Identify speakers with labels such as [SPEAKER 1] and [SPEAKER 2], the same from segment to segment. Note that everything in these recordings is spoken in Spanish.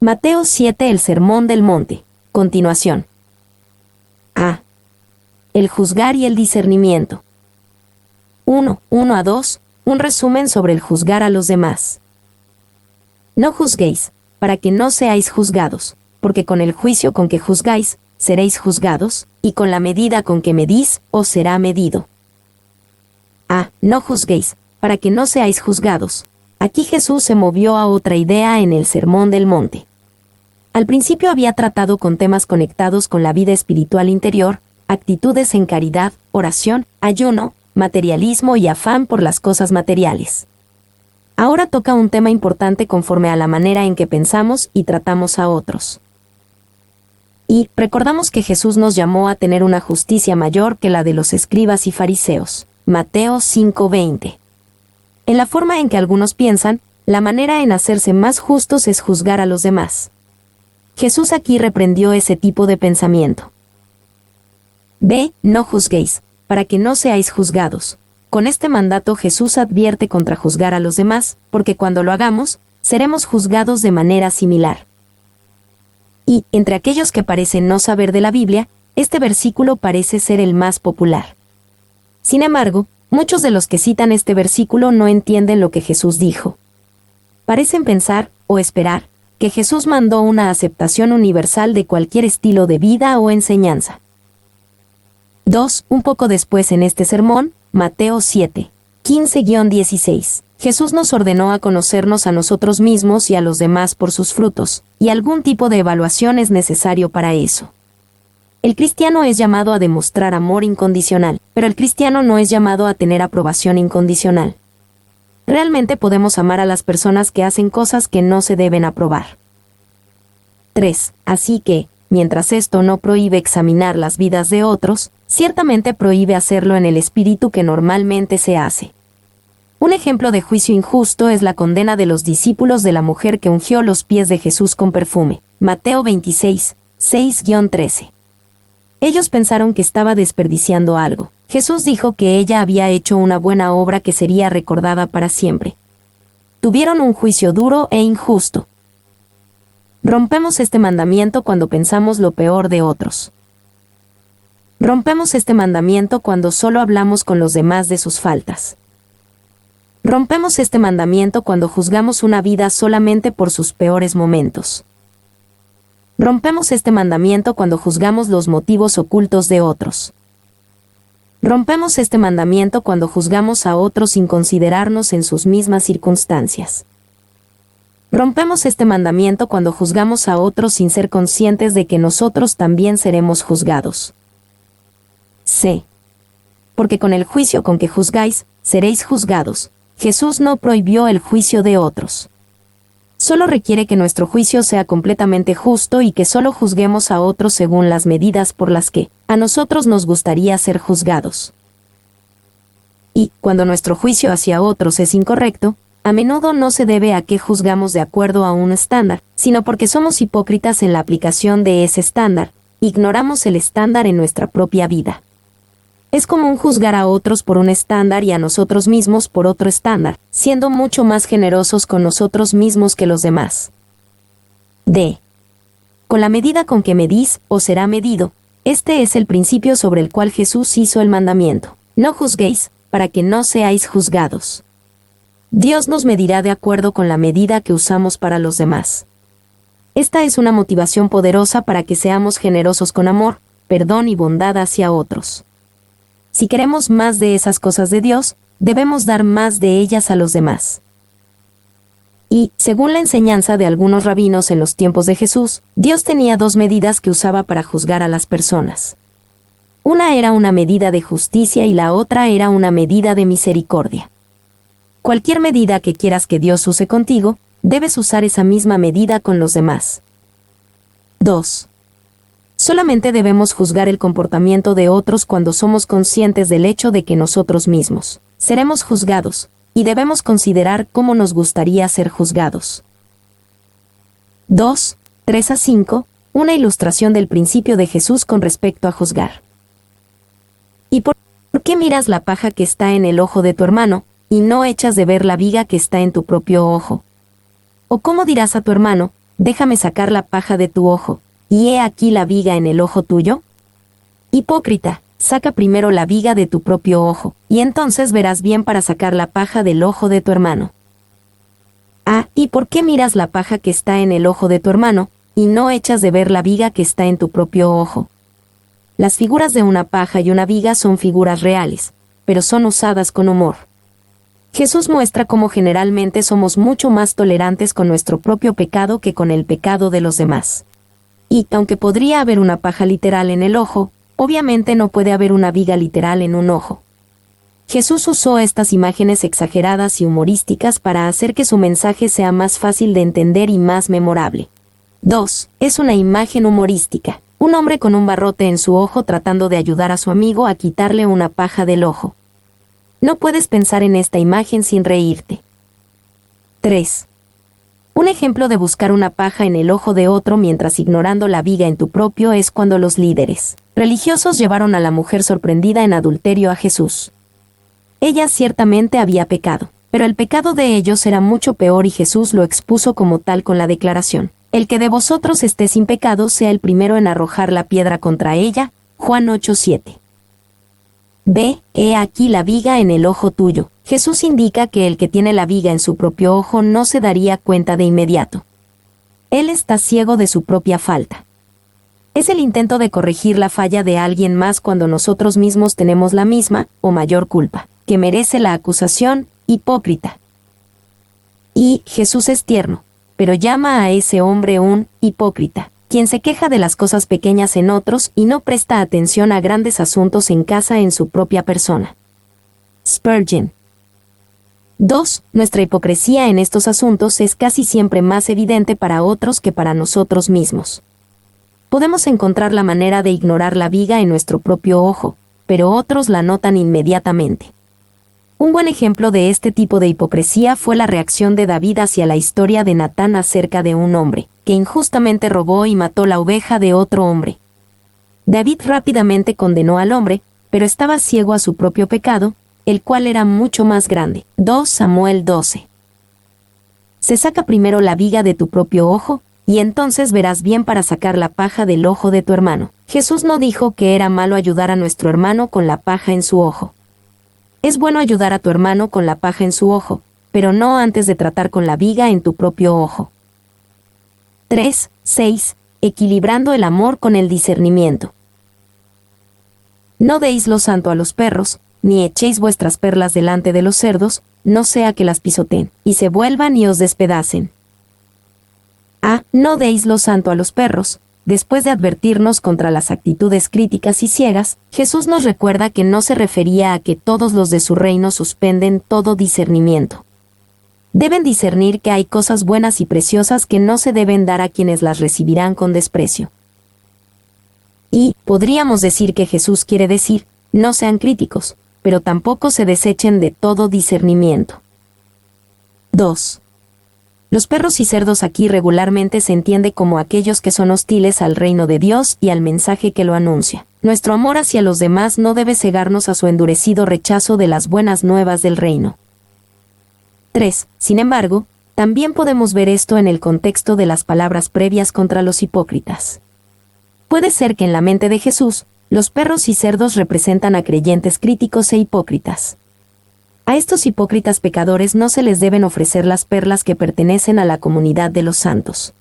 [SPEAKER 1] Mateo 7. El Sermón del Monte. Continuación. A. El juzgar y el discernimiento. 1 a 2. Un resumen sobre el juzgar a los demás. No juzguéis, para que no seáis juzgados, porque con el juicio con que juzgáis, seréis juzgados, y con la medida con que medís, os será medido. A. No juzguéis, para que no seáis juzgados. Aquí Jesús se movió a otra idea en el Sermón del Monte. Al principio había tratado con temas conectados con la vida espiritual interior, actitudes en caridad, oración, ayuno, materialismo y afán por las cosas materiales. Ahora toca un tema importante conforme a la manera en que pensamos y tratamos a otros. Y recordamos que Jesús nos llamó a tener una justicia mayor que la de los escribas y fariseos. Mateo 5:20. En la forma en que algunos piensan, la manera en hacerse más justos es juzgar a los demás. Jesús aquí reprendió ese tipo de pensamiento. B. No juzguéis, para que no seáis juzgados. Con este mandato Jesús advierte contra juzgar a los demás, porque cuando lo hagamos, seremos juzgados de manera similar. Y, entre aquellos que parecen no saber de la Biblia, este versículo parece ser el más popular. Sin embargo, muchos de los que citan este versículo no entienden lo que Jesús dijo. Parecen pensar, o esperar, que Jesús mandó una aceptación universal de cualquier estilo de vida o enseñanza. 2. Un poco después en este sermón, Mateo 7, 15-16, Jesús nos ordenó a conocernos a nosotros mismos y a los demás por sus frutos, y algún tipo de evaluación es necesario para eso. El cristiano es llamado a demostrar amor incondicional, pero el cristiano no es llamado a tener aprobación incondicional. Realmente podemos amar a las personas que hacen cosas que no se deben aprobar. 3. Así que, mientras esto no prohíbe examinar las vidas de otros, ciertamente prohíbe hacerlo en el espíritu que normalmente se hace. Un ejemplo de juicio injusto es la condena de los discípulos de la mujer que ungió los pies de Jesús con perfume. Mateo 26, 6-13. Ellos pensaron que estaba desperdiciando algo. Jesús dijo que ella había hecho una buena obra que sería recordada para siempre. Tuvieron un juicio duro e injusto. Rompemos este mandamiento cuando pensamos lo peor de otros. Rompemos este mandamiento cuando solo hablamos con los demás de sus faltas. Rompemos este mandamiento cuando juzgamos una vida solamente por sus peores momentos. Rompemos este mandamiento cuando juzgamos los motivos ocultos de otros. Rompemos este mandamiento cuando juzgamos a otros sin considerarnos en sus mismas circunstancias. Rompemos este mandamiento cuando juzgamos a otros sin ser conscientes de que nosotros también seremos juzgados. C. Porque con el juicio con que juzgáis, seréis juzgados. Jesús no prohibió el juicio de otros. Solo requiere que nuestro juicio sea completamente justo y que solo juzguemos a otros según las medidas por las que a nosotros nos gustaría ser juzgados. Y, cuando nuestro juicio hacia otros es incorrecto, a menudo no se debe a que juzgamos de acuerdo a un estándar, sino porque somos hipócritas en la aplicación de ese estándar, ignoramos el estándar en nuestra propia vida. Es común juzgar a otros por un estándar y a nosotros mismos por otro estándar, siendo mucho más generosos con nosotros mismos que los demás. D. Con la medida con que medís, os será medido. Este es el principio sobre el cual Jesús hizo el mandamiento. No juzguéis, para que no seáis juzgados. Dios nos medirá de acuerdo con la medida que usamos para los demás. Esta es una motivación poderosa para que seamos generosos con amor, perdón y bondad hacia otros. Si queremos más de esas cosas de Dios, debemos dar más de ellas a los demás. Y, según la enseñanza de algunos rabinos en los tiempos de Jesús, Dios tenía dos medidas que usaba para juzgar a las personas. Una era una medida de justicia y la otra era una medida de misericordia. Cualquier medida que quieras que Dios use contigo, debes usar esa misma medida con los demás. 2. Solamente debemos juzgar el comportamiento de otros cuando somos conscientes del hecho de que nosotros mismos seremos juzgados, y debemos considerar cómo nos gustaría ser juzgados. 2, 3-5, una ilustración del principio de Jesús con respecto a juzgar. ¿Y por qué miras la paja que está en el ojo de tu hermano, y no echas de ver la viga que está en tu propio ojo? ¿O cómo dirás a tu hermano, déjame sacar la paja de tu ojo, y he aquí la viga en el ojo tuyo? Hipócrita, saca primero la viga de tu propio ojo, y entonces verás bien para sacar la paja del ojo de tu hermano. Ah, ¿y por qué miras la paja que está en el ojo de tu hermano, y no echas de ver la viga que está en tu propio ojo? Las figuras de una paja y una viga son figuras reales, pero son usadas con humor. Jesús muestra cómo generalmente somos mucho más tolerantes con nuestro propio pecado que con el pecado de los demás. Y, aunque podría haber una paja literal en el ojo, obviamente no puede haber una viga literal en un ojo. Jesús usó estas imágenes exageradas y humorísticas para hacer que su mensaje sea más fácil de entender y más memorable. 2. Es una imagen humorística. Un hombre con un barrote en su ojo tratando de ayudar a su amigo a quitarle una paja del ojo. No puedes pensar en esta imagen sin reírte. 3. Un ejemplo de buscar una paja en el ojo de otro mientras ignorando la viga en tu propio es cuando los líderes religiosos llevaron a la mujer sorprendida en adulterio a Jesús. Ella ciertamente había pecado, pero el pecado de ellos era mucho peor y Jesús lo expuso como tal con la declaración: el que de vosotros esté sin pecado sea el primero en arrojar la piedra contra ella. Juan 8:7. Ve, he aquí la viga en el ojo tuyo. Jesús indica que el que tiene la viga en su propio ojo no se daría cuenta de inmediato. Él está ciego de su propia falta. Es el intento de corregir la falla de alguien más cuando nosotros mismos tenemos la misma, o mayor culpa, que merece la acusación. Hipócrita. Y Jesús es tierno, pero llama a ese hombre un hipócrita, quien se queja de las cosas pequeñas en otros y no presta atención a grandes asuntos en casa en su propia persona. Spurgeon. 2. Nuestra hipocresía en estos asuntos es casi siempre más evidente para otros que para nosotros mismos. Podemos encontrar la manera de ignorar la viga en nuestro propio ojo, pero otros la notan inmediatamente. Un buen ejemplo de este tipo de hipocresía fue la reacción de David hacia la historia de Natán acerca de un hombre que injustamente robó y mató la oveja de otro hombre. David rápidamente condenó al hombre, pero estaba ciego a su propio pecado, el cual era mucho más grande. 2 Samuel 12. Se saca primero la viga de tu propio ojo, y entonces verás bien para sacar la paja del ojo de tu hermano. Jesús no dijo que era malo ayudar a nuestro hermano con la paja en su ojo. Es bueno ayudar a tu hermano con la paja en su ojo, pero no antes de tratar con la viga en tu propio ojo. 3. 6. Equilibrando el amor con el discernimiento. No deis lo santo a los perros, ni echéis vuestras perlas delante de los cerdos, no sea que las pisoteen, y se vuelvan y os despedacen. A. No deis lo santo a los perros. Después de advertirnos contra las actitudes críticas y ciegas, Jesús nos recuerda que no se refería a que todos los de su reino suspenden todo discernimiento. Deben discernir que hay cosas buenas y preciosas que no se deben dar a quienes las recibirán con desprecio. Y podríamos decir que Jesús quiere decir, no sean críticos, pero tampoco se desechen de todo discernimiento. 2. Los perros y cerdos aquí regularmente se entiende como aquellos que son hostiles al reino de Dios y al mensaje que lo anuncia. Nuestro amor hacia los demás no debe cegarnos a su endurecido rechazo de las buenas nuevas del reino. 3. Sin embargo, también podemos ver esto en el contexto de las palabras previas contra los hipócritas. Puede ser que en la mente de Jesús, los perros y cerdos representan a creyentes críticos e hipócritas. A estos hipócritas pecadores no se les deben ofrecer las perlas que pertenecen a la comunidad de los santos.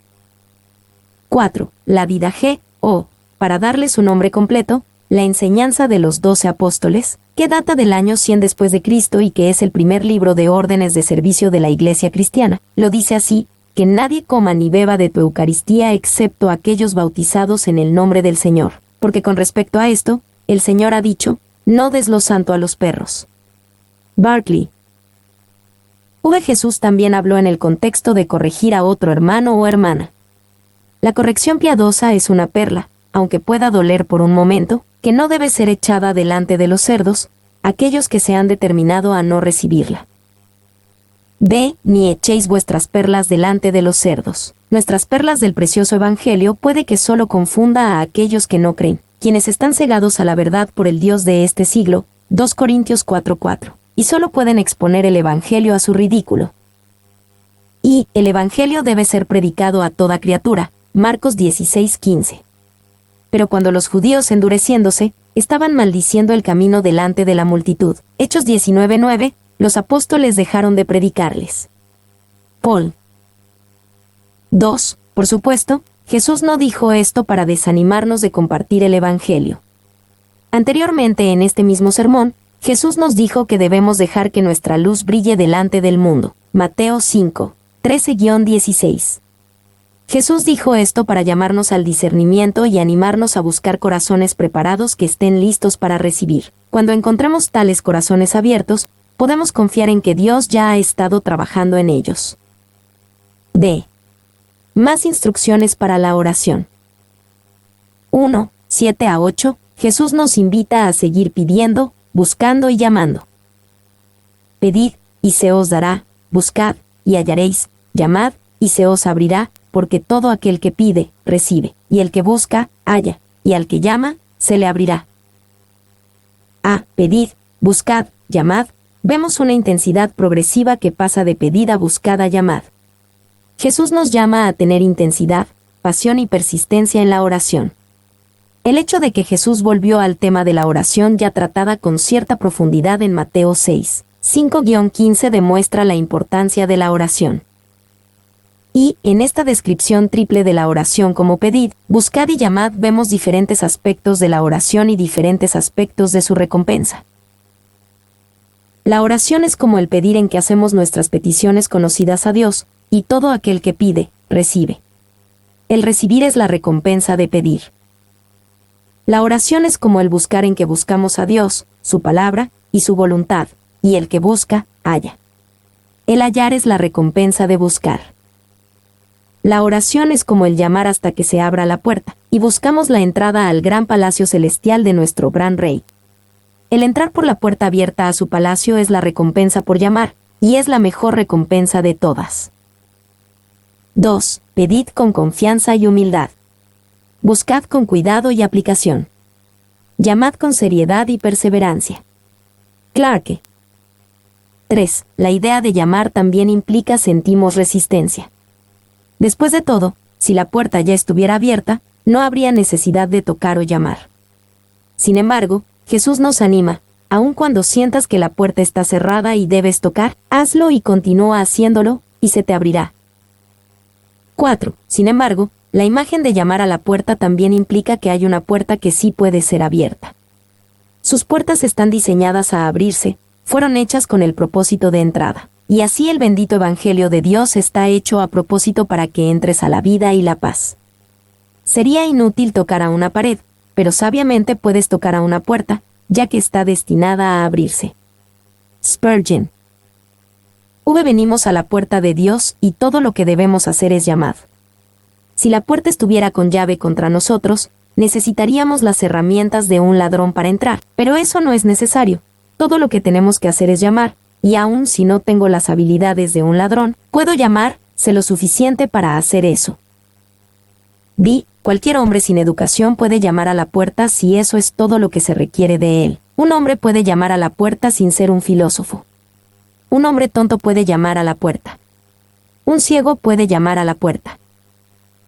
[SPEAKER 1] 4. La Didaché, o, para darle su nombre completo, la enseñanza de los 12 apóstoles, que data del año 100 después de Cristo y que es el primer libro de órdenes de servicio de la Iglesia cristiana, lo dice así: que nadie coma ni beba de tu Eucaristía excepto aquellos bautizados en el nombre del Señor, porque con respecto a esto, el Señor ha dicho, no des lo santo a los perros. Barclay. Jesús también habló en el contexto de corregir a otro hermano o hermana. La corrección piadosa es una perla, aunque pueda doler por un momento, que no debe ser echada delante de los cerdos, aquellos que se han determinado a no recibirla. B. Ni echéis vuestras perlas delante de los cerdos. Nuestras perlas del precioso Evangelio puede que solo confunda a aquellos que no creen, quienes están cegados a la verdad por el Dios de este siglo, 2 Corintios 4:4. Y solo pueden exponer el Evangelio a su ridículo. Y el Evangelio debe ser predicado a toda criatura. Marcos 16:15. Pero cuando los judíos, endureciéndose, estaban maldiciendo el camino delante de la multitud, Hechos 19:9, los apóstoles dejaron de predicarles. Paul. 2. Por supuesto, Jesús no dijo esto para desanimarnos de compartir el Evangelio. Anteriormente en este mismo sermón, Jesús nos dijo que debemos dejar que nuestra luz brille delante del mundo. Mateo 5, 13-16. Jesús dijo esto para llamarnos al discernimiento y animarnos a buscar corazones preparados que estén listos para recibir. Cuando encontremos tales corazones abiertos, podemos confiar en que Dios ya ha estado trabajando en ellos. D. Más instrucciones para la oración. 1, 7-8. Jesús nos invita a seguir pidiendo, buscando y llamando. Pedid, y se os dará, buscad, y hallaréis, llamad, y se os abrirá, porque todo aquel que pide, recibe, y el que busca, halla, y al que llama, se le abrirá. A. Pedid, buscad, llamad. Vemos una intensidad progresiva que pasa de pedid a buscad a llamad. Jesús nos llama a tener intensidad, pasión y persistencia en la oración. El hecho de que Jesús volvió al tema de la oración ya tratada con cierta profundidad en Mateo 6, 5-15 demuestra la importancia de la oración. Y, en esta descripción triple de la oración como pedid, buscad y llamad vemos diferentes aspectos de la oración y diferentes aspectos de su recompensa. La oración es como el pedir en que hacemos nuestras peticiones conocidas a Dios, y todo aquel que pide, recibe. El recibir es la recompensa de pedir. La oración es como el buscar en que buscamos a Dios, su palabra, y su voluntad, y el que busca, halla. El hallar es la recompensa de buscar. La oración es como el llamar hasta que se abra la puerta, y buscamos la entrada al gran palacio celestial de nuestro gran Rey. El entrar por la puerta abierta a su palacio es la recompensa por llamar, y es la mejor recompensa de todas. 2. Pedid con confianza y humildad. Buscad con cuidado y aplicación. Llamad con seriedad y perseverancia. Clarke. 3. La idea de llamar también implica sentimos resistencia. Después de todo, si la puerta ya estuviera abierta, no habría necesidad de tocar o llamar. Sin embargo, Jesús nos anima, aun cuando sientas que la puerta está cerrada y debes tocar, hazlo y continúa haciéndolo, y se te abrirá. 4. Sin embargo, la imagen de llamar a la puerta también implica que hay una puerta que sí puede ser abierta. Sus puertas están diseñadas a abrirse, fueron hechas con el propósito de entrada. Y así el bendito Evangelio de Dios está hecho a propósito para que entres a la vida y la paz. Sería inútil tocar a una pared, pero sabiamente puedes tocar a una puerta, ya que está destinada a abrirse. Spurgeon. Venimos a la puerta de Dios y todo lo que debemos hacer es llamar. Si la puerta estuviera con llave contra nosotros, necesitaríamos las herramientas de un ladrón para entrar, pero eso no es necesario. Todo lo que tenemos que hacer es llamar, y aun si no tengo las habilidades de un ladrón, puedo llamar, sé lo suficiente para hacer eso. B. Cualquier hombre sin educación puede llamar a la puerta si eso es todo lo que se requiere de él. Un hombre puede llamar a la puerta sin ser un filósofo. Un hombre tonto puede llamar a la puerta. Un ciego puede llamar a la puerta.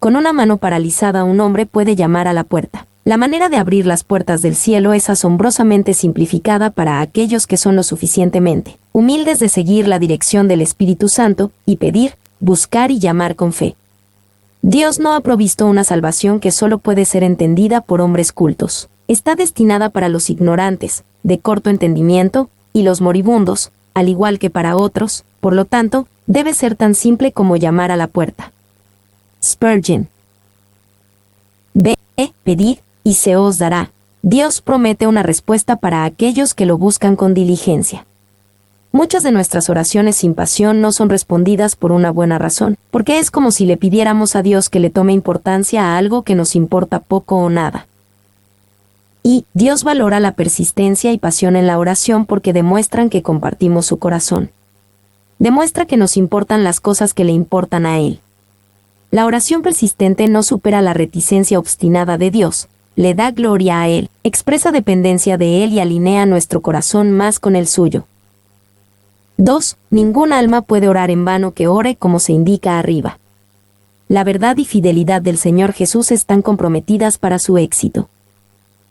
[SPEAKER 1] Con una mano paralizada un hombre puede llamar a la puerta. La manera de abrir las puertas del cielo es asombrosamente simplificada para aquellos que son lo suficientemente humildes de seguir la dirección del Espíritu Santo, y pedir, buscar y llamar con fe. Dios no ha provisto una salvación que solo puede ser entendida por hombres cultos. Está destinada para los ignorantes, de corto entendimiento, y los moribundos, al igual que para otros, por lo tanto, debe ser tan simple como llamar a la puerta. Spurgeon. B. Pedid, y se os dará. Dios promete una respuesta para aquellos que lo buscan con diligencia. Muchas de nuestras oraciones sin pasión no son respondidas por una buena razón, porque es como si le pidiéramos a Dios que le tome importancia a algo que nos importa poco o nada. Y Dios valora la persistencia y pasión en la oración porque demuestran que compartimos su corazón. Demuestra que nos importan las cosas que le importan a Él. La oración persistente no supera la reticencia obstinada de Dios, le da gloria a Él, expresa dependencia de Él y alinea nuestro corazón más con el suyo. 2. Ningún alma puede orar en vano que ore como se indica arriba. La verdad y fidelidad del Señor Jesús están comprometidas para su éxito.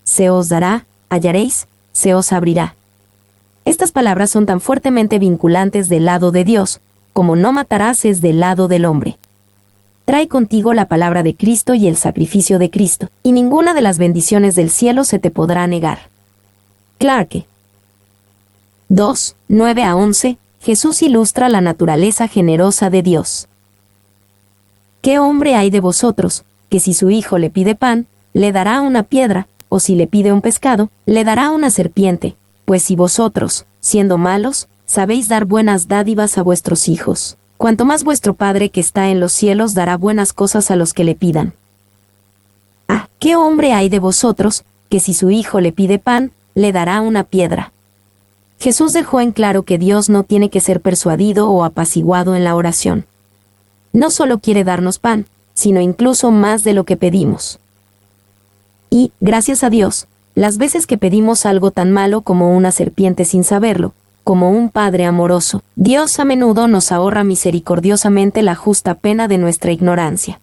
[SPEAKER 1] Se os dará, hallaréis, se os abrirá. Estas palabras son tan fuertemente vinculantes del lado de Dios, como no matarás es del lado del hombre. Trae contigo la palabra de Cristo y el sacrificio de Cristo, y ninguna de las bendiciones del cielo se te podrá negar. Clarke. 2, 9 a 11, Jesús ilustra la naturaleza generosa de Dios. ¿Qué hombre hay de vosotros, que si su hijo le pide pan, le dará una piedra, o si le pide un pescado, le dará una serpiente? Pues si vosotros, siendo malos, sabéis dar buenas dádivas a vuestros hijos, cuanto más vuestro Padre que está en los cielos dará buenas cosas a los que le pidan. ¿Qué hombre hay de vosotros, que si su hijo le pide pan, le dará una piedra? Jesús dejó en claro que Dios no tiene que ser persuadido o apaciguado en la oración. No solo quiere darnos pan, sino incluso más de lo que pedimos. Y, gracias a Dios, las veces que pedimos algo tan malo como una serpiente sin saberlo, como un Padre amoroso, Dios a menudo nos ahorra misericordiosamente la justa pena de nuestra ignorancia.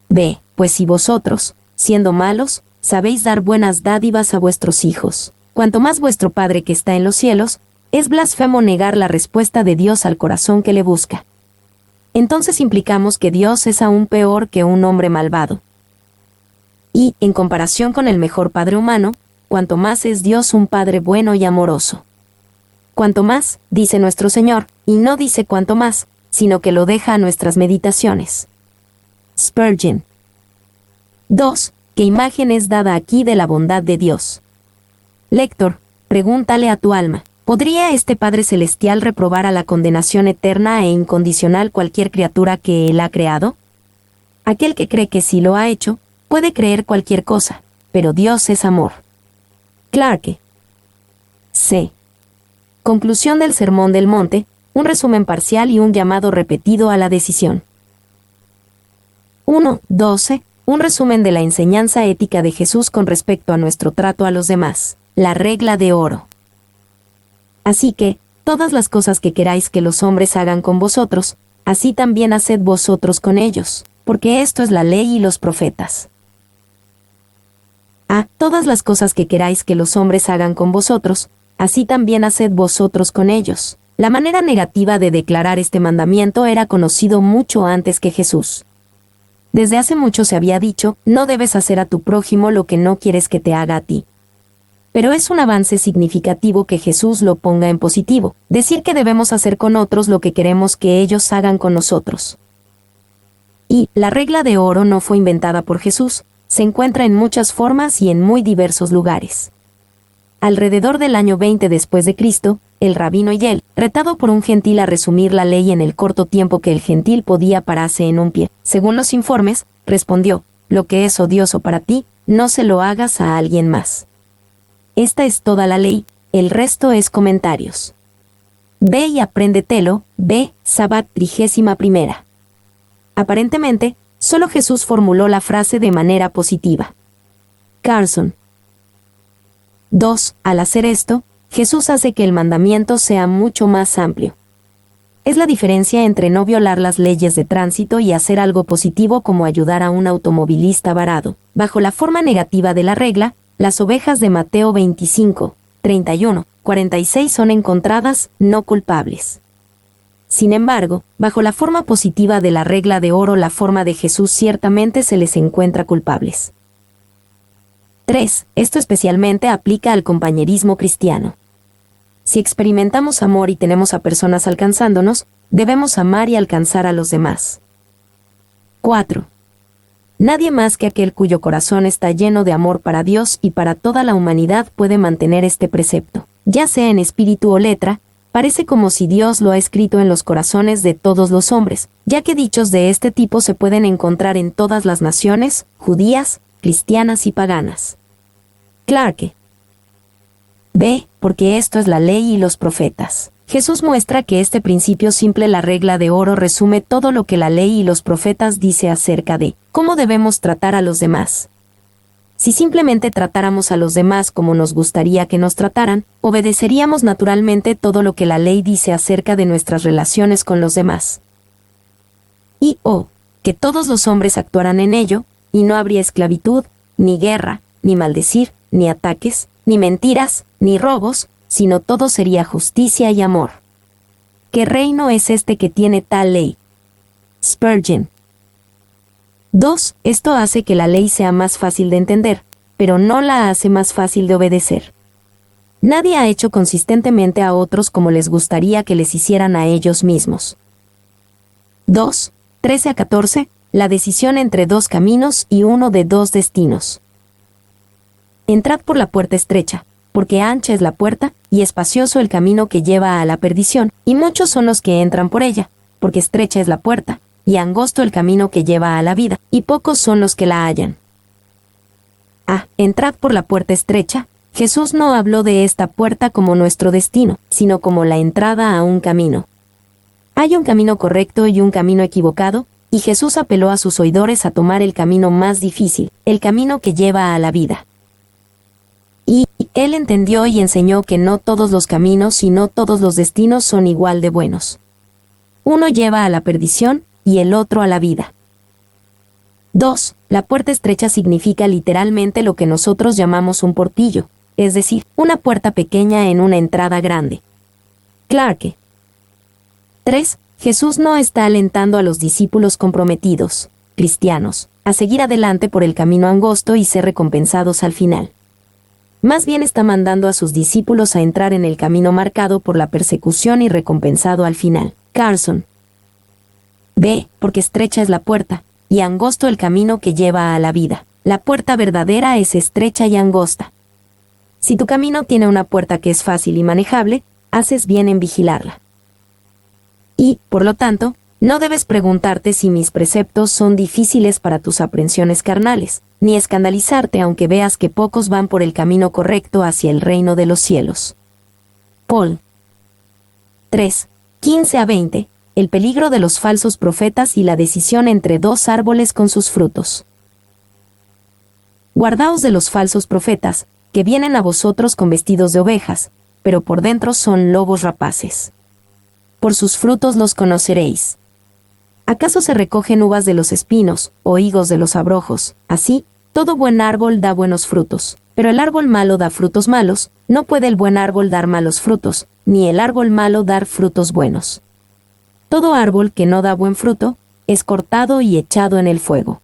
[SPEAKER 1] B. Pues si vosotros, siendo malos, sabéis dar buenas dádivas a vuestros hijos, cuanto más vuestro Padre que está en los cielos, es blasfemo negar la respuesta de Dios al corazón que le busca. Entonces implicamos que Dios es aún peor que un hombre malvado. Y, en comparación con el mejor padre humano, cuanto más es Dios un Padre bueno y amoroso. Cuanto más, dice nuestro Señor, y no dice cuanto más, sino que lo deja a nuestras meditaciones. Spurgeon. 2. ¿Qué imagen es dada aquí de la bondad de Dios? Lector, pregúntale a tu alma, ¿podría este Padre Celestial reprobar a la condenación eterna e incondicional cualquier criatura que Él ha creado? Aquel que cree que sí lo ha hecho, puede creer cualquier cosa, pero Dios es amor. Clarke. C. Conclusión del Sermón del Monte, un resumen parcial y un llamado repetido a la decisión. 1.12. Un resumen de la enseñanza ética de Jesús con respecto a nuestro trato a los demás. La regla de oro. Así que, todas las cosas que queráis que los hombres hagan con vosotros, así también haced vosotros con ellos, porque esto es la ley y los profetas. Todas las cosas que queráis que los hombres hagan con vosotros, así también haced vosotros con ellos. La manera negativa de declarar este mandamiento era conocido mucho antes que Jesús. Desde hace mucho se había dicho, no debes hacer a tu prójimo lo que no quieres que te haga a ti. Pero es un avance significativo que Jesús lo ponga en positivo, decir que debemos hacer con otros lo que queremos que ellos hagan con nosotros. Y la regla de oro no fue inventada por Jesús, se encuentra en muchas formas y en muy diversos lugares. Alrededor del año 20 después de Cristo, el rabino Hillel, retado por un gentil a resumir la ley en el corto tiempo que el gentil podía pararse en un pie, según los informes, respondió, lo que es odioso para ti, no se lo hagas a alguien más. Esta es toda la ley, el resto es comentarios. Ve y apréndetelo, B. Sabbat 31. Aparentemente, solo Jesús formuló la frase de manera positiva. Carson. 2. Al hacer esto, Jesús hace que el mandamiento sea mucho más amplio. Es la diferencia entre no violar las leyes de tránsito y hacer algo positivo como ayudar a un automovilista varado. Bajo la forma negativa de la regla, las ovejas de Mateo 25, 31, 46 son encontradas no culpables. Sin embargo, bajo la forma positiva de la regla de oro, la forma de Jesús ciertamente se les encuentra culpables. 3. Esto especialmente aplica al compañerismo cristiano. Si experimentamos amor y tenemos a personas alcanzándonos, debemos amar y alcanzar a los demás. 4. Nadie más que aquel cuyo corazón está lleno de amor para Dios y para toda la humanidad puede mantener este precepto. Ya sea en espíritu o letra, parece como si Dios lo ha escrito en los corazones de todos los hombres, ya que dichos de este tipo se pueden encontrar en todas las naciones, judías, cristianas y paganas. Clarke. B. Porque esto es la ley y los profetas. Jesús muestra que este principio simple, la regla de oro, resume todo lo que la ley y los profetas dice acerca de cómo debemos tratar a los demás. Si simplemente tratáramos a los demás como nos gustaría que nos trataran, obedeceríamos naturalmente todo lo que la ley dice acerca de nuestras relaciones con los demás. Y que todos los hombres actuaran en ello, y no habría esclavitud, ni guerra, ni maldecir, ni ataques, ni mentiras, ni robos, sino todo sería justicia y amor. ¿Qué reino es este que tiene tal ley? Spurgeon. 2. Esto hace que la ley sea más fácil de entender, pero no la hace más fácil de obedecer. Nadie ha hecho consistentemente a otros como les gustaría que les hicieran a ellos mismos. 2. 13 a 14. La decisión entre dos caminos y uno de dos destinos. Entrad por la puerta estrecha, porque ancha es la puerta, y espacioso el camino que lleva a la perdición, y muchos son los que entran por ella, porque estrecha es la puerta, y angosto el camino que lleva a la vida, y pocos son los que la hallan. Entrad por la puerta estrecha. Jesús no habló de esta puerta como nuestro destino, sino como la entrada a un camino. Hay un camino correcto y un camino equivocado, y Jesús apeló a sus oidores a tomar el camino más difícil, el camino que lleva a la vida. Y él entendió y enseñó que no todos los caminos y no todos los destinos son igual de buenos. Uno lleva a la perdición, y el otro a la vida. 2. La puerta estrecha significa literalmente lo que nosotros llamamos un portillo, es decir, una puerta pequeña en una entrada grande. Clarke. 3. Jesús no está alentando a los discípulos comprometidos, cristianos, a seguir adelante por el camino angosto y ser recompensados al final. Más bien está mandando a sus discípulos a entrar en el camino marcado por la persecución y recompensado al final. Carson. B. Porque estrecha es la puerta, y angosto el camino que lleva a la vida. La puerta verdadera es estrecha y angosta. Si tu camino tiene una puerta que es fácil y manejable, haces bien en vigilarla. Y, por lo tanto, no debes preguntarte si mis preceptos son difíciles para tus aprensiones carnales, ni escandalizarte aunque veas que pocos van por el camino correcto hacia el reino de los cielos. Paul. 3. 15 a 20. El peligro de los falsos profetas y la decisión entre dos árboles con sus frutos. Guardaos de los falsos profetas, que vienen a vosotros con vestidos de ovejas, pero por dentro son lobos rapaces. Por sus frutos los conoceréis. ¿Acaso se recogen uvas de los espinos, o higos de los abrojos? Así, todo buen árbol da buenos frutos, pero el árbol malo da frutos malos. No puede el buen árbol dar malos frutos, ni el árbol malo dar frutos buenos. Todo árbol que no da buen fruto, es cortado y echado en el fuego.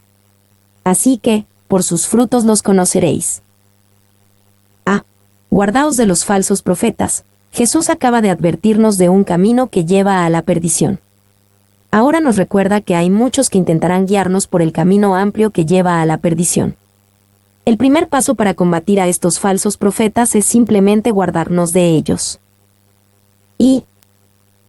[SPEAKER 1] Así que, por sus frutos los conoceréis. Guardaos de los falsos profetas. Jesús acaba de advertirnos de un camino que lleva a la perdición. Ahora nos recuerda que hay muchos que intentarán guiarnos por el camino amplio que lleva a la perdición. El primer paso para combatir a estos falsos profetas es simplemente guardarnos de ellos. Y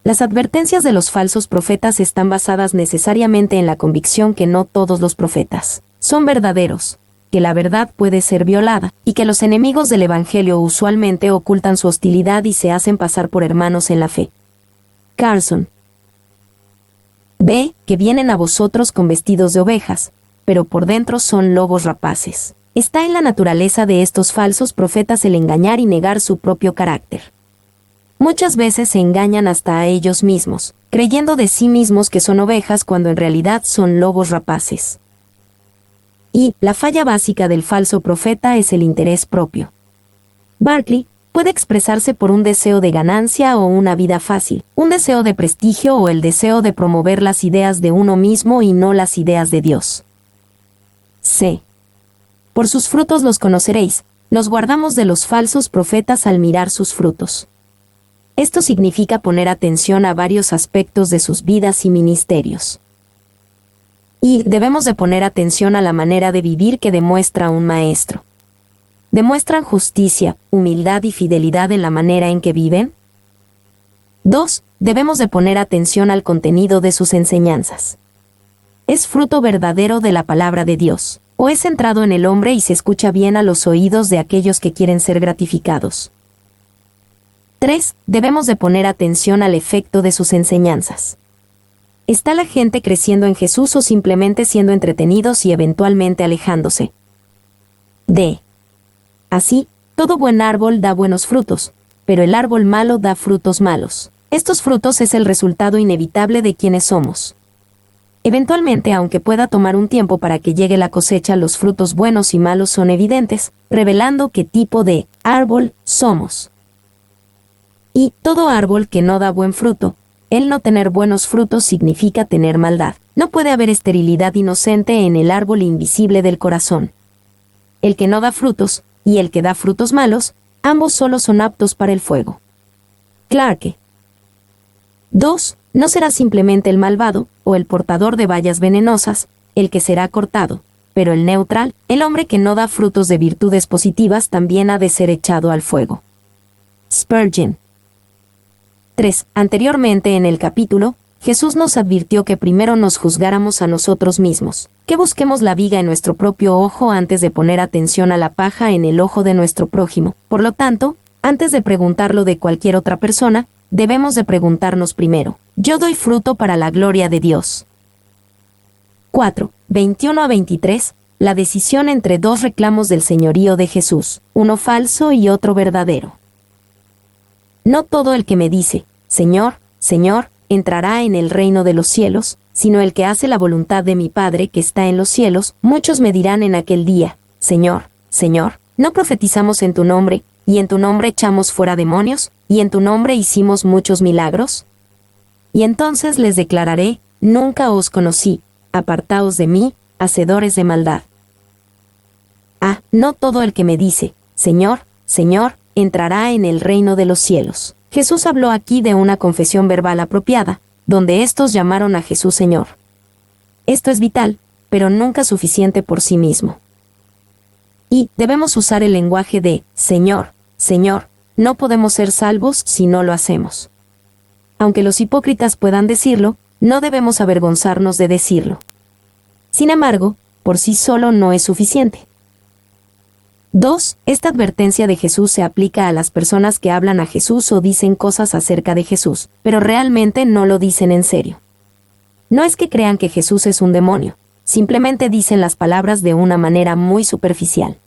[SPEAKER 1] las advertencias de los falsos profetas están basadas necesariamente en la convicción que no todos los profetas son verdaderos, que la verdad puede ser violada, y que los enemigos del Evangelio usualmente ocultan su hostilidad y se hacen pasar por hermanos en la fe. Carson. B. Que vienen a vosotros con vestidos de ovejas, pero por dentro son lobos rapaces. Está en la naturaleza de estos falsos profetas el engañar y negar su propio carácter. Muchas veces se engañan hasta a ellos mismos, creyendo de sí mismos que son ovejas cuando en realidad son lobos rapaces. Y la falla básica del falso profeta es el interés propio. Barclay puede expresarse por un deseo de ganancia o una vida fácil, un deseo de prestigio o el deseo de promover las ideas de uno mismo y no las ideas de Dios. C. Por sus frutos los conoceréis. Nos guardamos de los falsos profetas al mirar sus frutos. Esto significa poner atención a varios aspectos de sus vidas y ministerios. Y debemos de poner atención a la manera de vivir que demuestra un maestro. ¿Demuestran justicia, humildad y fidelidad en la manera en que viven? 2. Debemos de poner atención al contenido de sus enseñanzas. ¿Es fruto verdadero de la palabra de Dios, o es centrado en el hombre y se escucha bien a los oídos de aquellos que quieren ser gratificados? 3. Debemos de poner atención al efecto de sus enseñanzas. ¿Está la gente creciendo en Jesús o simplemente siendo entretenidos y eventualmente alejándose? D. Así, todo buen árbol da buenos frutos, pero el árbol malo da frutos malos. Estos frutos es el resultado inevitable de quienes somos. Eventualmente, aunque pueda tomar un tiempo para que llegue la cosecha, los frutos buenos y malos son evidentes, revelando qué tipo de árbol somos. Y todo árbol que no da buen fruto, el no tener buenos frutos significa tener maldad. No puede haber esterilidad inocente en el árbol invisible del corazón. El que no da frutos, y el que da frutos malos, ambos solo son aptos para el fuego. Clarke. 2. No será simplemente el malvado, o el portador de bayas venenosas, el que será cortado, pero el neutral, el hombre que no da frutos de virtudes positivas también ha de ser echado al fuego. Spurgeon. 3. Anteriormente en el capítulo, Jesús nos advirtió que primero nos juzgáramos a nosotros mismos, que busquemos la viga en nuestro propio ojo antes de poner atención a la paja en el ojo de nuestro prójimo. Por lo tanto, antes de preguntarlo de cualquier otra persona, debemos de preguntarnos primero, ¿yo doy fruto para la gloria de Dios? 4. 21 a 23. La decisión entre dos reclamos del señorío de Jesús, uno falso y otro verdadero. No todo el que me dice, Señor, Señor, entrará en el reino de los cielos, sino el que hace la voluntad de mi Padre que está en los cielos. Muchos me dirán en aquel día, Señor, Señor, ¿no profetizamos en tu nombre, y en tu nombre echamos fuera demonios, y en tu nombre hicimos muchos milagros? Y entonces les declararé, nunca os conocí, apartaos de mí, hacedores de maldad. No todo el que me dice, Señor, Señor, entrará en el reino de los cielos. Jesús habló aquí de una confesión verbal apropiada, donde estos llamaron a Jesús Señor. Esto es vital, pero nunca suficiente por sí mismo. Y debemos usar el lenguaje de Señor, Señor. No podemos ser salvos si no lo hacemos. Aunque los hipócritas puedan decirlo, no debemos avergonzarnos de decirlo. Sin embargo, por sí solo no es suficiente. 2. Esta advertencia de Jesús se aplica a las personas que hablan a Jesús o dicen cosas acerca de Jesús, pero realmente no lo dicen en serio. No es que crean que Jesús es un demonio, simplemente dicen las palabras de una manera muy superficial.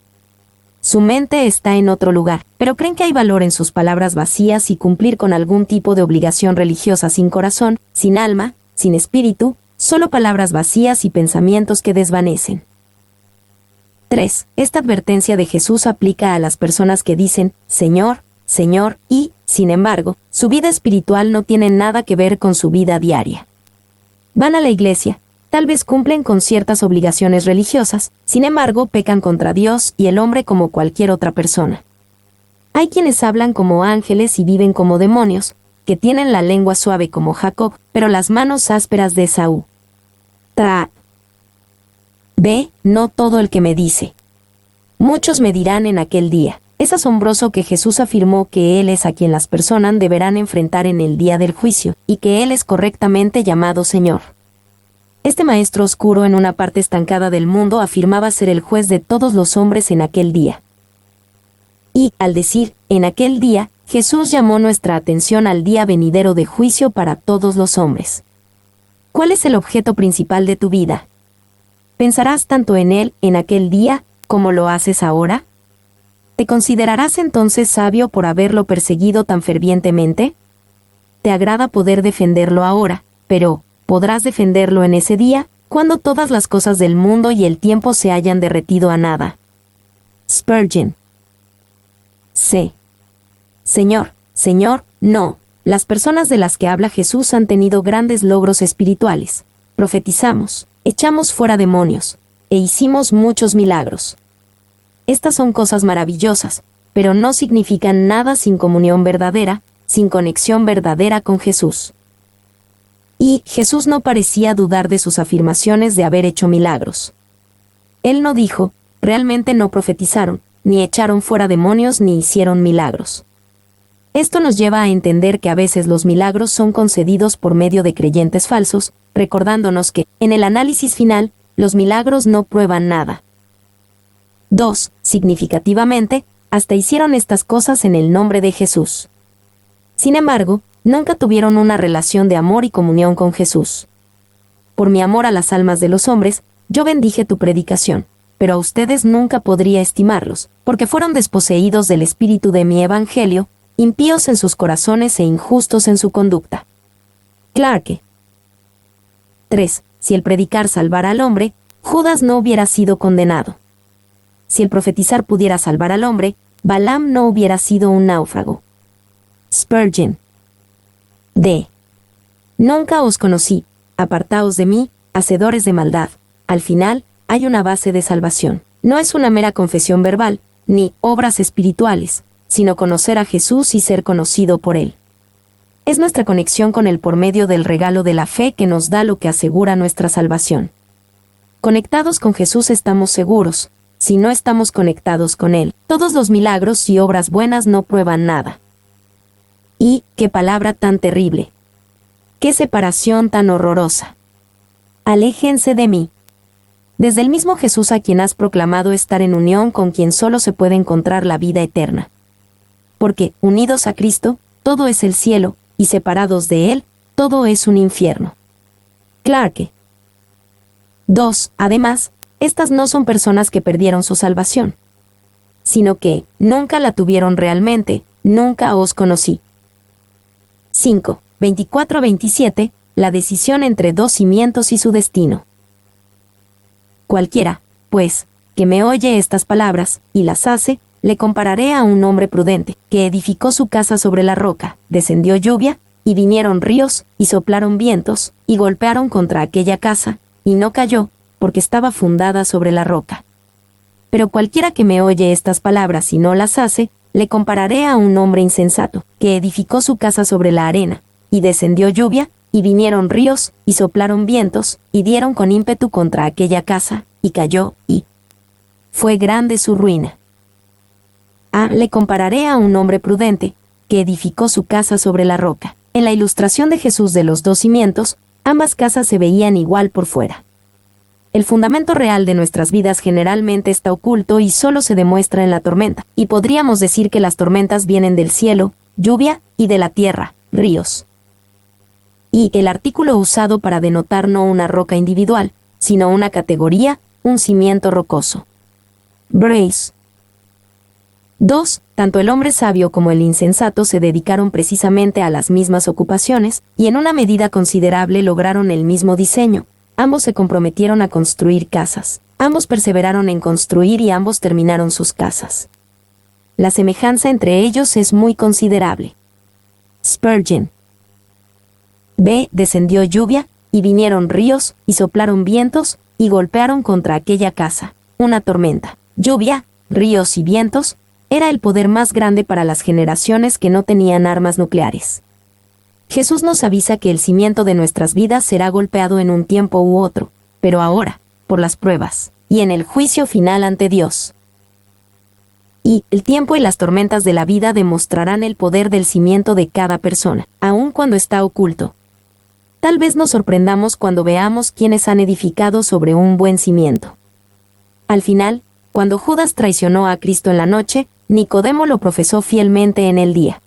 [SPEAKER 1] Su mente está en otro lugar, pero creen que hay valor en sus palabras vacías y cumplir con algún tipo de obligación religiosa sin corazón, sin alma, sin espíritu, solo palabras vacías y pensamientos que desvanecen. 3. Esta advertencia de Jesús aplica a las personas que dicen, Señor, Señor, y, sin embargo, su vida espiritual no tiene nada que ver con su vida diaria. Van a la iglesia, tal vez cumplen con ciertas obligaciones religiosas, sin embargo pecan contra Dios y el hombre como cualquier otra persona. Hay quienes hablan como ángeles y viven como demonios, que tienen la lengua suave como Jacob, pero las manos ásperas de Esaú. B. No todo el que me dice. Muchos me dirán en aquel día. Es asombroso que Jesús afirmó que Él es a quien las personas deberán enfrentar en el día del juicio, y que Él es correctamente llamado Señor. Este maestro oscuro en una parte estancada del mundo afirmaba ser el juez de todos los hombres en aquel día. Y, al decir, en aquel día, Jesús llamó nuestra atención al día venidero de juicio para todos los hombres. ¿Cuál es el objeto principal de tu vida? ¿Pensarás tanto en Él en aquel día, como lo haces ahora? ¿Te considerarás entonces sabio por haberlo perseguido tan fervientemente? Te agrada poder defenderlo ahora, pero ¿podrás defenderlo en ese día, cuando todas las cosas del mundo y el tiempo se hayan derretido a nada? Spurgeon. C. Señor, Señor, no. Las personas de las que habla Jesús han tenido grandes logros espirituales. Profetizamos, echamos fuera demonios, e hicimos muchos milagros. Estas son cosas maravillosas, pero no significan nada sin comunión verdadera, sin conexión verdadera con Jesús. Y Jesús no parecía dudar de sus afirmaciones de haber hecho milagros. Él no dijo, realmente no profetizaron, ni echaron fuera demonios ni hicieron milagros. Esto nos lleva a entender que a veces los milagros son concedidos por medio de creyentes falsos, recordándonos que, en el análisis final, los milagros no prueban nada. 2. Significativamente, hasta hicieron estas cosas en el nombre de Jesús. Sin embargo, nunca tuvieron una relación de amor y comunión con Jesús. Por mi amor a las almas de los hombres, yo bendije tu predicación, pero a ustedes nunca podría estimarlos, porque fueron desposeídos del espíritu de mi evangelio, impíos en sus corazones e injustos en su conducta. Clarke. 3. Si el predicar salvara al hombre, Judas no hubiera sido condenado. Si el profetizar pudiera salvar al hombre, Balaam no hubiera sido un náufrago. Spurgeon. D. Nunca os conocí, apartaos de mí, hacedores de maldad. Al final, hay una base de salvación. No es una mera confesión verbal, ni obras espirituales, sino conocer a Jesús y ser conocido por Él. Es nuestra conexión con Él por medio del regalo de la fe que nos da lo que asegura nuestra salvación. Conectados con Jesús estamos seguros. Si no estamos conectados con Él, todos los milagros y obras buenas no prueban nada. Y, qué palabra tan terrible. Qué separación tan horrorosa. Aléjense de mí. Desde el mismo Jesús a quien has proclamado estar en unión con quien solo se puede encontrar la vida eterna. Porque, unidos a Cristo, todo es el cielo, y separados de Él, todo es un infierno. Clarke. 2. Además, estas no son personas que perdieron su salvación, sino que nunca la tuvieron realmente, nunca os conocí. 5. 24-27, la decisión entre dos cimientos y su destino. Cualquiera, pues, que me oye estas palabras, y las hace, le compararé a un hombre prudente, que edificó su casa sobre la roca, descendió lluvia, y vinieron ríos, y soplaron vientos, y golpearon contra aquella casa, y no cayó, porque estaba fundada sobre la roca. Pero cualquiera que me oye estas palabras y no las hace, le compararé a un hombre insensato, que edificó su casa sobre la arena, y descendió lluvia, y vinieron ríos, y soplaron vientos, y dieron con ímpetu contra aquella casa, y cayó, y fue grande su ruina. Le compararé a un hombre prudente, que edificó su casa sobre la roca. En la ilustración de Jesús de los dos cimientos, ambas casas se veían igual por fuera. El fundamento real de nuestras vidas generalmente está oculto y solo se demuestra en la tormenta, y podríamos decir que las tormentas vienen del cielo, lluvia, y de la tierra, ríos. Y el artículo usado para denotar no una roca individual, sino una categoría, un cimiento rocoso. Brace. 2. Tanto el hombre sabio como el insensato se dedicaron precisamente a las mismas ocupaciones, y en una medida considerable lograron el mismo diseño. Ambos se comprometieron a construir casas. Ambos perseveraron en construir y ambos terminaron sus casas. La semejanza entre ellos es muy considerable. Spurgeon. B. Descendió lluvia, y vinieron ríos, y soplaron vientos, y golpearon contra aquella casa. Una tormenta. Lluvia, ríos y vientos, era el poder más grande para las generaciones que no tenían armas nucleares. Jesús nos avisa que el cimiento de nuestras vidas será golpeado en un tiempo u otro, pero ahora, por las pruebas, y en el juicio final ante Dios. Y el tiempo y las tormentas de la vida demostrarán el poder del cimiento de cada persona, aun cuando está oculto. Tal vez nos sorprendamos cuando veamos quiénes han edificado sobre un buen cimiento. Al final, cuando Judas traicionó a Cristo en la noche, Nicodemo lo profesó fielmente en el día.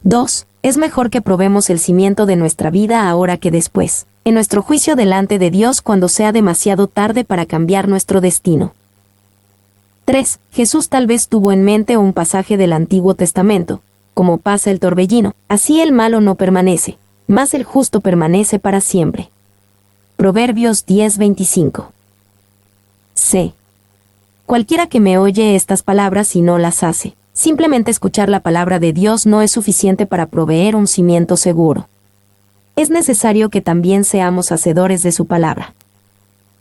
[SPEAKER 1] 2. Es mejor que probemos el cimiento de nuestra vida ahora que después, en nuestro juicio delante de Dios cuando sea demasiado tarde para cambiar nuestro destino. 3. Jesús tal vez tuvo en mente un pasaje del Antiguo Testamento, como pasa el torbellino, así el malo no permanece, mas el justo permanece para siempre. Proverbios 10:25. C. Cualquiera que me oye estas palabras y no las hace. Simplemente escuchar la palabra de Dios no es suficiente para proveer un cimiento seguro. Es necesario que también seamos hacedores de su palabra.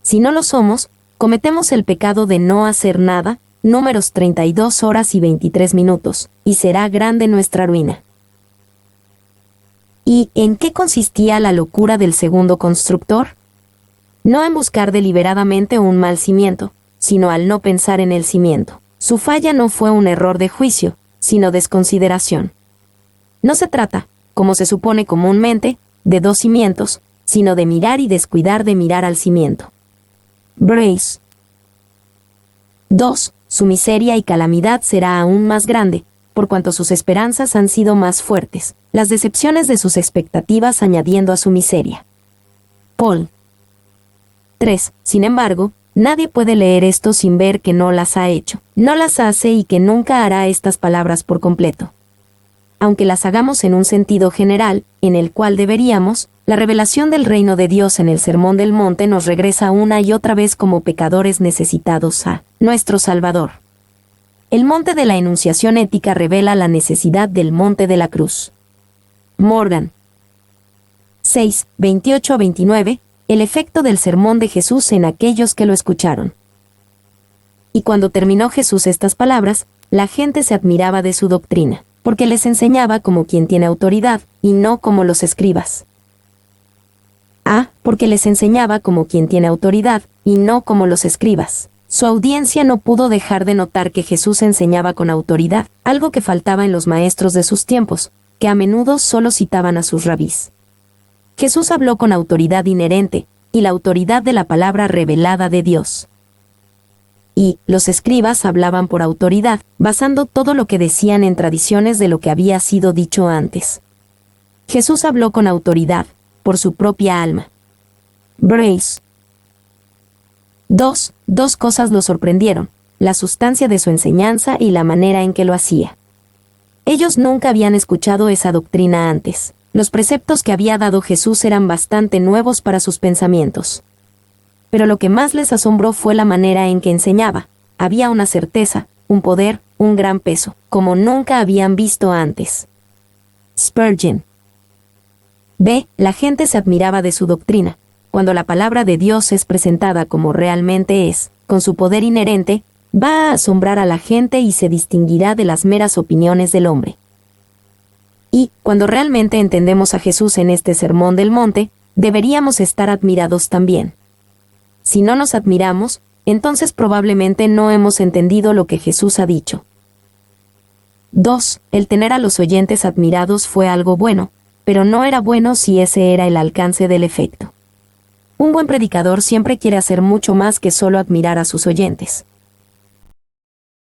[SPEAKER 1] Si no lo somos, cometemos el pecado de no hacer nada, Números 32 horas y 23 minutos, y será grande nuestra ruina. ¿Y en qué consistía la locura del segundo constructor? No en buscar deliberadamente un mal cimiento, sino al no pensar en el cimiento. Su falla no fue un error de juicio, sino desconsideración. No se trata, como se supone comúnmente, de dos cimientos, sino de mirar y descuidar de mirar al cimiento. Brace. 2. Su miseria y calamidad será aún más grande, por cuanto sus esperanzas han sido más fuertes, las decepciones de sus expectativas añadiendo a su miseria. Paul. 3. Sin embargo, nadie puede leer esto sin ver que no las ha hecho. No las hace y que nunca hará estas palabras por completo. Aunque las hagamos en un sentido general, en el cual deberíamos, la revelación del reino de Dios en el Sermón del Monte nos regresa una y otra vez como pecadores necesitados a nuestro Salvador. El monte de la enunciación ética revela la necesidad del monte de la cruz. Morgan. 6, 28-29. El efecto del sermón de Jesús en aquellos que lo escucharon. Y cuando terminó Jesús estas palabras, la gente se admiraba de su doctrina, porque les enseñaba como quien tiene autoridad, y no como los escribas. Porque les enseñaba como quien tiene autoridad, y no como los escribas. Su audiencia no pudo dejar de notar que Jesús enseñaba con autoridad, algo que faltaba en los maestros de sus tiempos, que a menudo solo citaban a sus rabís. Jesús habló con autoridad inherente, y la autoridad de la palabra revelada de Dios. Y los escribas hablaban por autoridad, basando todo lo que decían en tradiciones de lo que había sido dicho antes. Jesús habló con autoridad, por su propia alma. Brace. Dos cosas lo sorprendieron: la sustancia de su enseñanza y la manera en que lo hacía. Ellos nunca habían escuchado esa doctrina antes. Los preceptos que había dado Jesús eran bastante nuevos para sus pensamientos. Pero lo que más les asombró fue la manera en que enseñaba. Había una certeza, un poder, un gran peso, como nunca habían visto antes. Spurgeon. La gente se admiraba de su doctrina. Cuando la palabra de Dios es presentada como realmente es, con su poder inherente, va a asombrar a la gente y se distinguirá de las meras opiniones del hombre. Y, cuando realmente entendemos a Jesús en este Sermón del Monte, deberíamos estar admirados también. Si no nos admiramos, entonces probablemente no hemos entendido lo que Jesús ha dicho. 2. El tener a los oyentes admirados fue algo bueno, pero no era bueno si ese era el alcance del efecto. Un buen predicador siempre quiere hacer mucho más que solo admirar a sus oyentes.